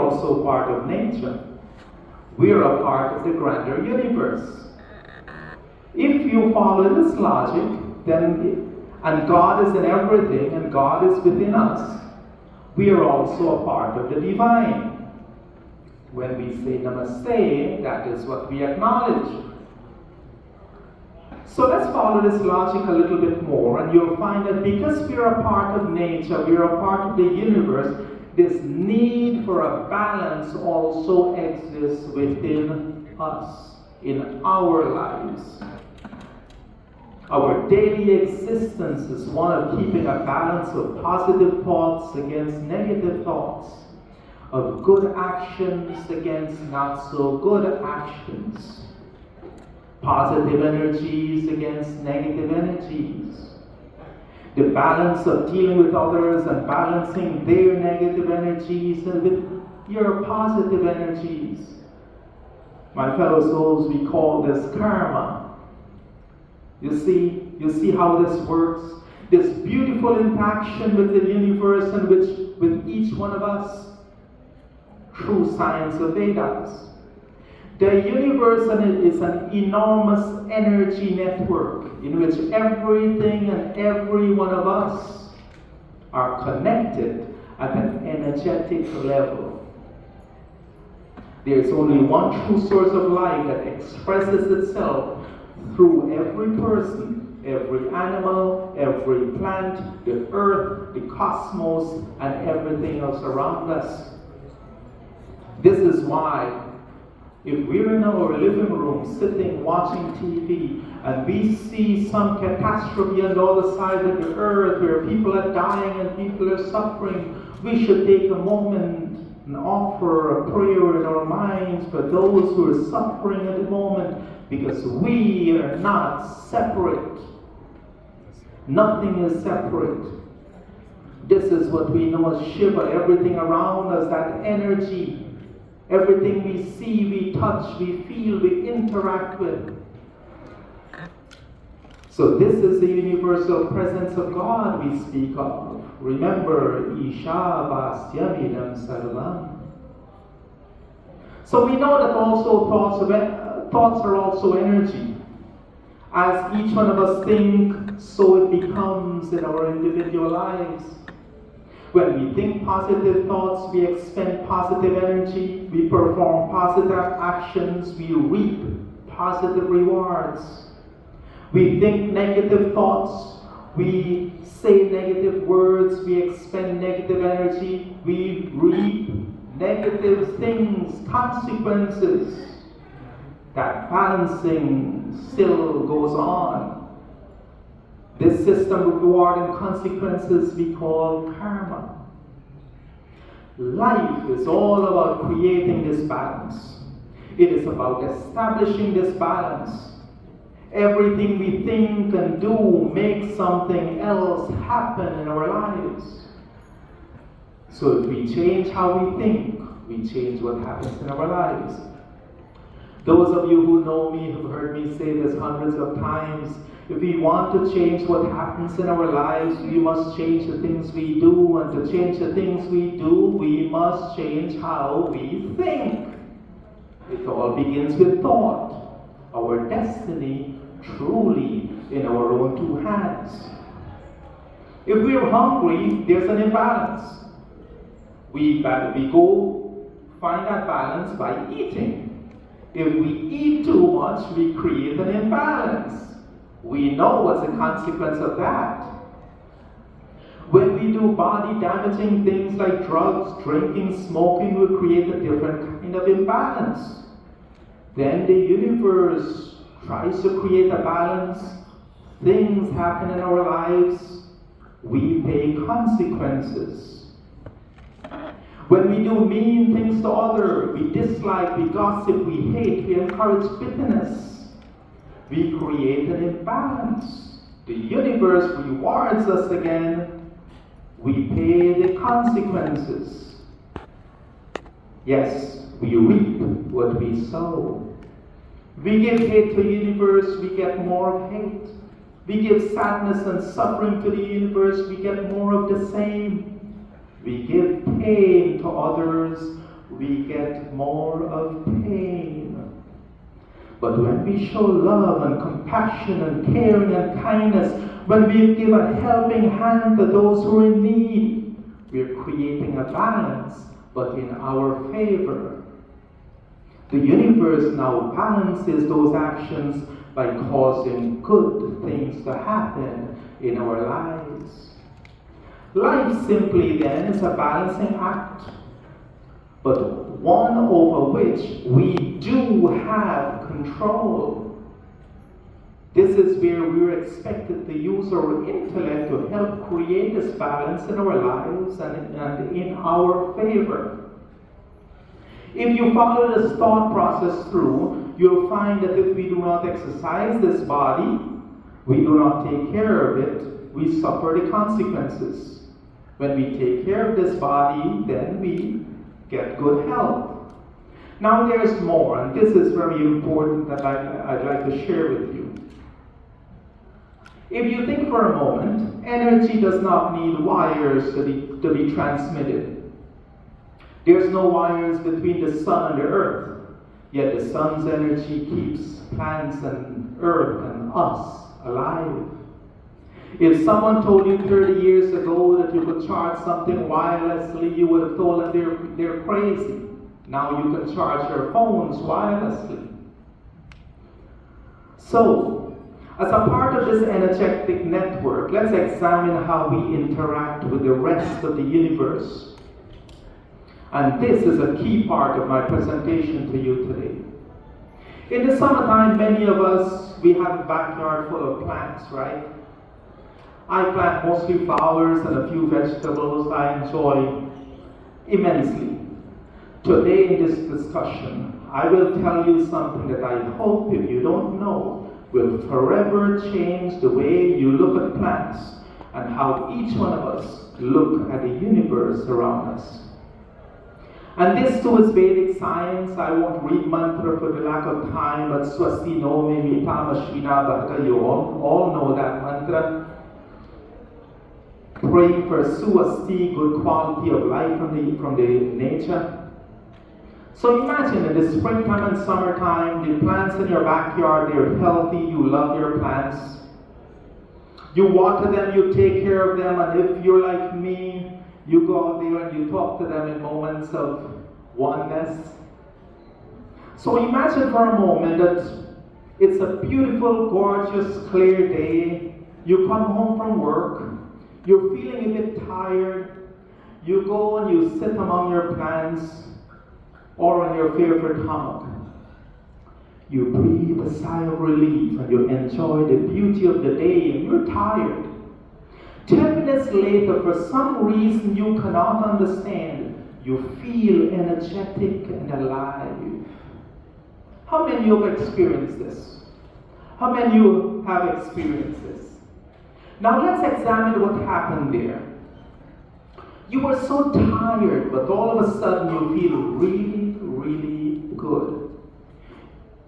also part of nature. We are a part of the grander universe. If you follow this logic, and God is in everything and God is within us, we are also a part of the divine. When we say namaste, that is what we acknowledge. So let's follow this logic a little bit more, and you'll find that because we are a part of nature, we are a part of the universe, this need for a balance also exists within us, in our lives. Our daily existence is one of keeping a balance of positive thoughts against negative thoughts, of good actions against not so good actions, positive energies against negative energies, the balance of dealing with others and balancing their negative energies with your positive energies. My fellow souls, we call this karma. You see how this works? This beautiful interaction with the universe and with each one of us. True science of Vedas. The universe is an enormous energy network in which everything and every one of us are connected at an energetic level. There's only one true source of life that expresses itself through every person, every animal, every plant, the earth, the cosmos, and everything else around us. This is why if we're in our living room sitting watching TV and we see some catastrophe on the other side of the earth where people are dying and people are suffering, we should take a moment and offer a prayer in our minds for those who are suffering at the moment, because we are not separate. Nothing is separate. This is what we know as Shiva. Everything around us, that energy. Everything we see, we touch, we feel, we interact with. So this is the universal presence of God we speak of. Remember, Isha Vastyamidam Sarvam. So we know that also thoughts are also energy. As each one of us think, so it becomes in our individual lives. When we think positive thoughts, we expend positive energy, we perform positive actions, we reap positive rewards. We think negative thoughts, we say negative words, we expend negative energy, we reap negative things, consequences. That balancing still goes on. This system of reward and consequences we call karma. Life is all about creating this balance. It is about establishing this balance. Everything we think and do makes something else happen in our lives. So if we change how we think, we change what happens in our lives. Those of you who know me have heard me say this hundreds of times. If we want to change what happens in our lives, we must change the things we do. And to change the things we do, we must change how we think. It all begins with thought. Our destiny truly in our own two hands. If we're hungry, there's an imbalance. We go find that balance by eating. If we eat too much, we create an imbalance. We know what's the consequence of that. When we do body damaging things like drugs, drinking, smoking, we create a different kind of imbalance. Then the universe tries to create a balance. Things happen in our lives. We pay consequences. When we do mean things to others, we dislike, we gossip, we hate, we encourage bitterness. We create an imbalance. The universe rewards us again. We pay the consequences. Yes, we reap what we sow. We give hate to the universe, we get more of hate. We give sadness and suffering to the universe, we get more of the same. We give pain to others, we get more of pain. But when we show love and compassion and caring and kindness, when we give a helping hand to those who are in need, we're creating a balance, but in our favor. The universe now balances those actions by causing good things to happen in our lives. Life simply then is a balancing act, but one over which we do have control. This is where we're expected to use our intellect to help create this balance in our lives and in our favor. If you follow this thought process through, you'll find that if we do not exercise this body, we do not take care of it, we suffer the consequences. When we take care of this body, then we get good health. Now there's more, and this is very important that I'd like to share with you. If you think for a moment, energy does not need wires to be transmitted. There's no wires between the sun and the earth, yet the sun's energy keeps plants and earth and us alive. If someone told you 30 years ago that you could charge something wirelessly, you would have told them they're crazy. Now you can charge your phones wirelessly. So, as a part of this energetic network, let's examine how we interact with the rest of the universe. And this is a key part of my presentation to you today. In the summertime, many of us, we have a backyard full of plants, right? I plant mostly flowers and a few vegetables I enjoy immensely. Today in this discussion, I will tell you something that I hope, if you don't know, will forever change the way you look at plants and how each one of us look at the universe around us. And this too is Vedic science. I won't read mantra for the lack of time, but Swasti no me mitamashvina bhakta, you all know that mantra. Praying for Swasti, good quality of life from the nature. So imagine in the springtime and summertime, the plants in your backyard, they're healthy, you love your plants. You water them, you take care of them, and if you're like me, you go out there and you talk to them in moments of oneness. So imagine for a moment that it's a beautiful, gorgeous, clear day. You come home from work, you're feeling a bit tired. You go and you sit among your plants or on your favorite hammock. You breathe a sigh of relief and you enjoy the beauty of the day and you're tired. 10 minutes later, for some reason you cannot understand, you feel energetic and alive. How many of you have experienced this? How many of you have experienced this? Now let's examine what happened there. You were so tired, but all of a sudden you feel really, really good.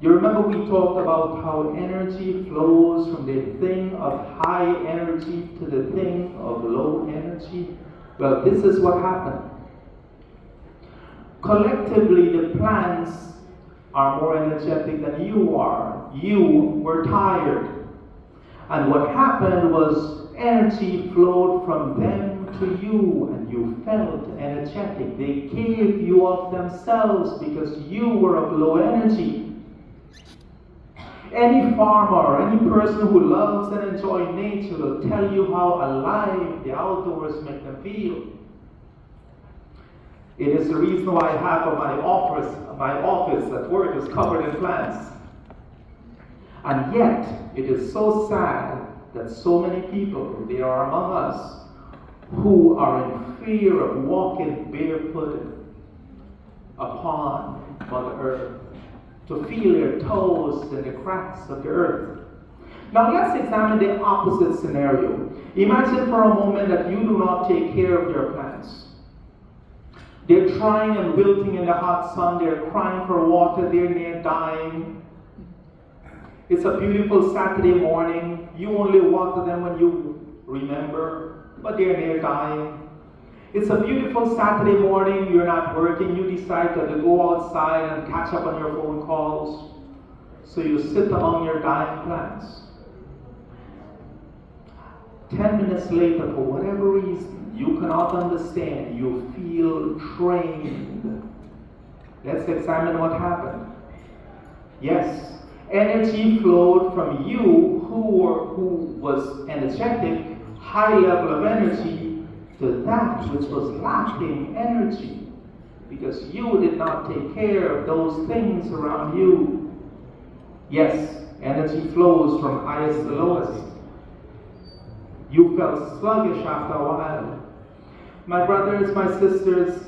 You remember we talked about how energy flows from the thing of high energy to the thing of low energy? Well, this is what happened. Collectively, the plants are more energetic than you are. You were tired. And what happened was energy flowed from them to you, and you felt energetic. They gave you of themselves because you were of low energy. Any farmer, any person who loves and enjoys nature will tell you how alive the outdoors make them feel. It is the reason why half of my office at work is covered in plants. And yet, it is so sad that so many people, there are among us, who are in fear of walking barefooted upon Mother Earth, to feel their toes in the cracks of the earth. Now let's examine the opposite scenario. Imagine for a moment that you do not take care of your plants. They're trying and wilting in the hot sun, they're crying for water, they're near dying. It's a beautiful Saturday morning. You only water them when you remember, but they're near dying. It's a beautiful Saturday morning, you're not working, you decide to go outside and catch up on your phone calls. So you sit among your dying plants. 10 minutes later, for whatever reason, you cannot understand, you feel drained. Let's examine what happened. Yes, energy flowed from you who was energetic, high level of energy, to that which was lacking energy, because you did not take care of those things around you. Yes, energy flows from highest to lowest. You felt sluggish after a while. My brothers, my sisters,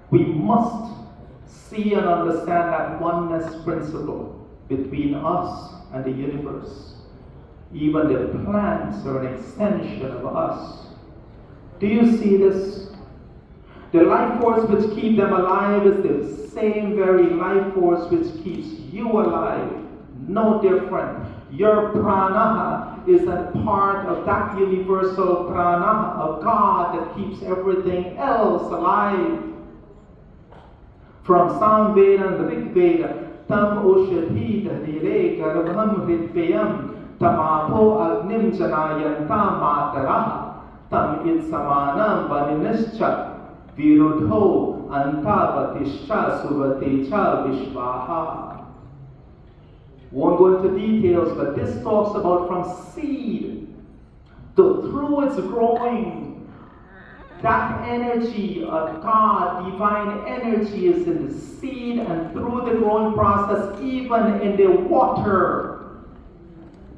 we must see and understand that oneness principle between us and the universe. Even the plants are an extension of us. Do you see this? The life force which keeps them alive is the same very life force which keeps you alive. No different. Your prana is a part of that universal prana of God that keeps everything else alive. From Samveda and Rig Veda, Tam Oshadhita Direka Rabham Hritvayam Tamapo Agnim Janayanta Matara Tam It Samanam Vaninischa Virudho Antavatischa Suvatecha Vishvaha. Won't go into details, but this talks about from seed to through its growing. That energy of God, divine energy, is in the seed and through the growing process, even in the water.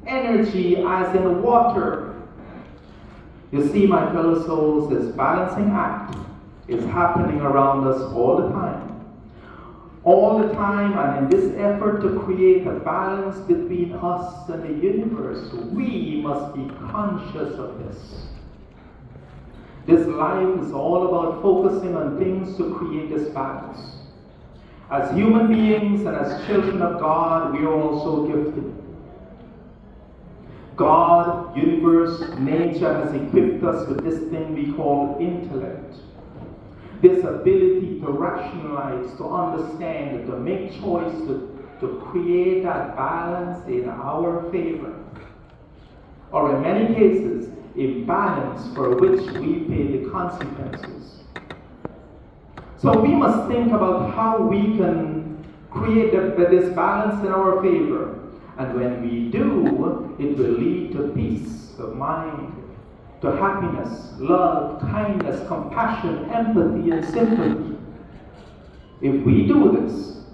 Energy as in water. You see, my fellow souls, this balancing act is happening around us all the time. All the time, and in this effort to create a balance between us and the universe, we must be conscious of this. This life is all about focusing on things to create this balance. As human beings and as children of God, we are also gifted. God, universe, nature has equipped us with this thing we call intellect. This ability to rationalize, to understand, to make choice, to create that balance in our favor. Or in many cases, a balance for which we pay the consequences. So we must think about how we can create this balance in our favor. And when we do, it will lead to peace of mind, to happiness, love, kindness, compassion, empathy, and sympathy. If we do this,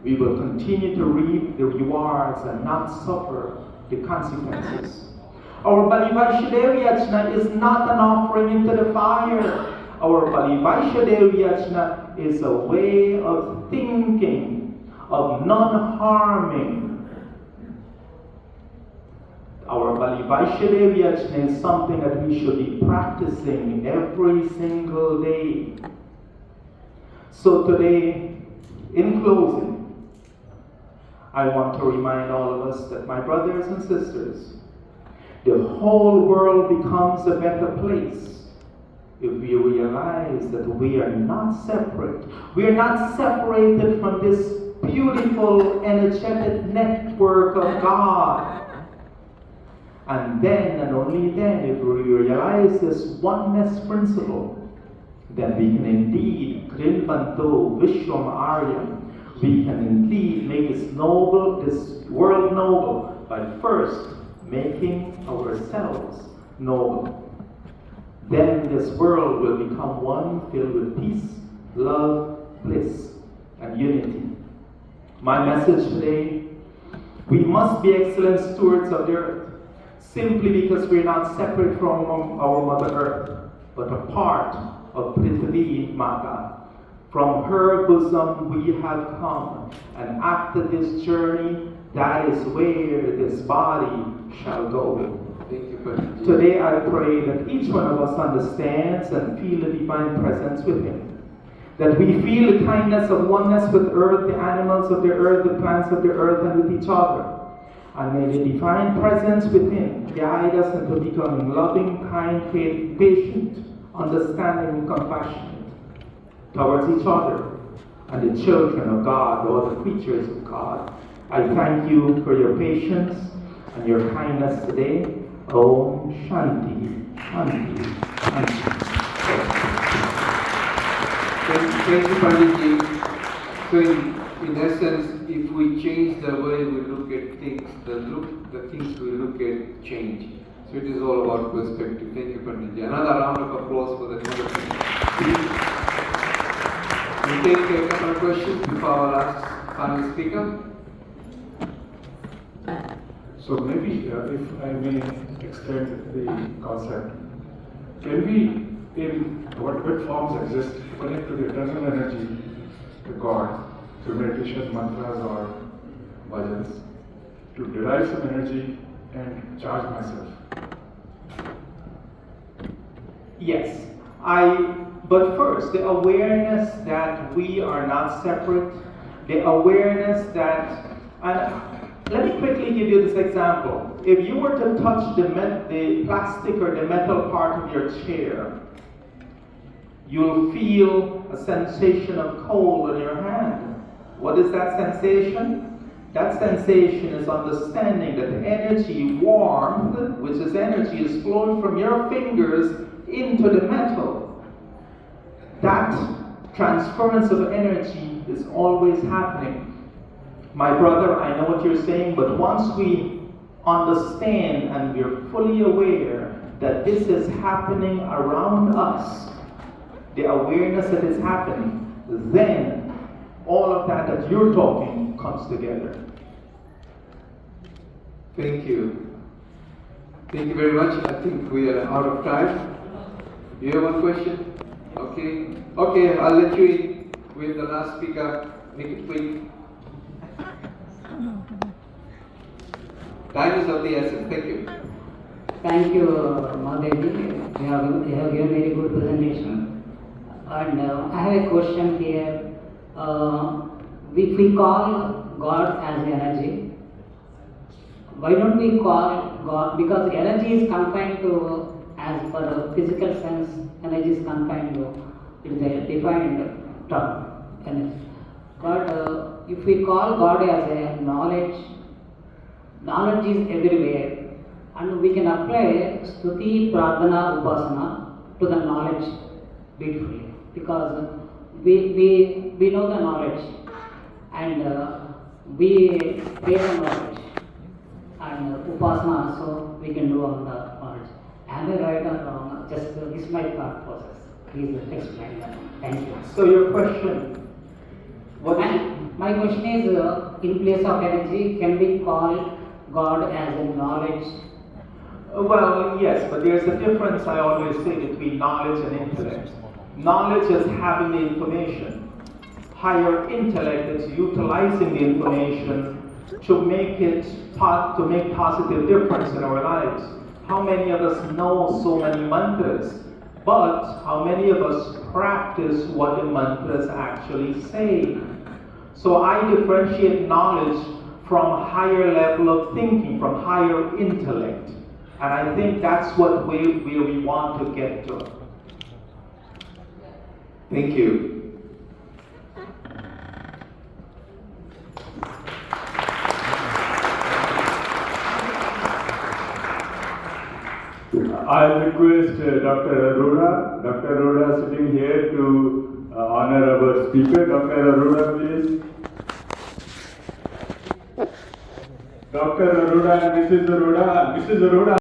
we will continue to reap the rewards and not suffer the consequences. Our Balivaishadeviyachna is not an offering into the fire. Our Balivaishadeviyachna is a way of thinking, of non-harming. Our Balivaishadeviyachna is something that we should be practicing every single day. So today, in closing, I want to remind all of us that, my brothers and sisters, the whole world becomes a better place if we realize that we are not separate. We are not separated from this beautiful, energetic network of God. And then, and only then, if we realize this oneness principle, then we can indeed, Krilpanto Vishwam Aryam, we can indeed make this world noble by first making ourselves noble. Then this world will become one filled with peace, love, bliss, and unity. My message today, we must be excellent stewards of the earth. Simply because we're not separate from our Mother Earth, but a part of Prithvi Mata. From her bosom we have come, and after this journey, that is where this body shall go. Today I pray that each one of us understands and feel the divine presence within. That we feel the kindness of oneness with earth, the animals of the earth, the plants of the earth, and with each other. And may the divine presence within guide us into becoming loving, kind, patient, understanding, and compassionate towards each other and the children of God, or the creatures of God. I thank you for your patience and your kindness today. Om Shanti, Shanti, Shanti. Thank you, Panditji. So in essence, if we change the way we look at things, the things we look at change. So it is all about perspective. Thank you, Panditji. Another round of applause for that wonderful. We take a couple of questions before our last final speaker. So maybe if I may extend the concept, can we, in what forms exist, connect to the eternal energy, to God, through meditation, mantras or bhajans, to derive some energy and charge myself? Yes, but first, the awareness that we are not separate, the awareness that, and let me quickly give you this example. If you were to touch the plastic or the metal part of your chair, you'll feel a sensation of cold on your hand. What is that sensation? That sensation is understanding that the energy, warmth, which is energy, is flowing from your fingers into the metal. That transference of energy is always happening. My brother, I know what you're saying, but once we understand and we're fully aware that this is happening around us, the awareness that it's happening, then all of that you're talking comes together. Thank you. Thank you very much. I think we are out of time. You have one question? Okay. Okay, I'll let you in with the last speaker. Make it quick. Time is of the essence. Thank you. Thank you, Mahadevi. You have given very good presentation. And I have a question here. If we call God as energy, why don't we call God? Because energy is confined to, as per the physical sense, energy is confined to, it is a defined term, energy. But if we call God as a knowledge, knowledge is everywhere, and we can apply Stuti, Pradhana, Upasana to the knowledge beautifully, because we know the knowledge, and we pray the knowledge, and Upasana also we can do on the knowledge. Am I right or wrong? Just this is my thought process. Please explain that. Thank you. So your question, My question is, in place of energy, can we call God as a knowledge? Well, yes, but there's a difference, I always say, between knowledge and intellect. Knowledge is having the information. Higher intellect is utilizing the information to make positive difference in our lives. How many of us know so many mantras, but how many of us practice what the mantras actually say? So I differentiate knowledge from higher level of thinking, from higher intellect. And I think that's what where we want to get to. Thank you. I'll request Dr. Arora. Dr. Arora sitting here to honor our speaker. Dr. Arora, please. Dr. Arora and Mrs. Arora. Mrs. Arora.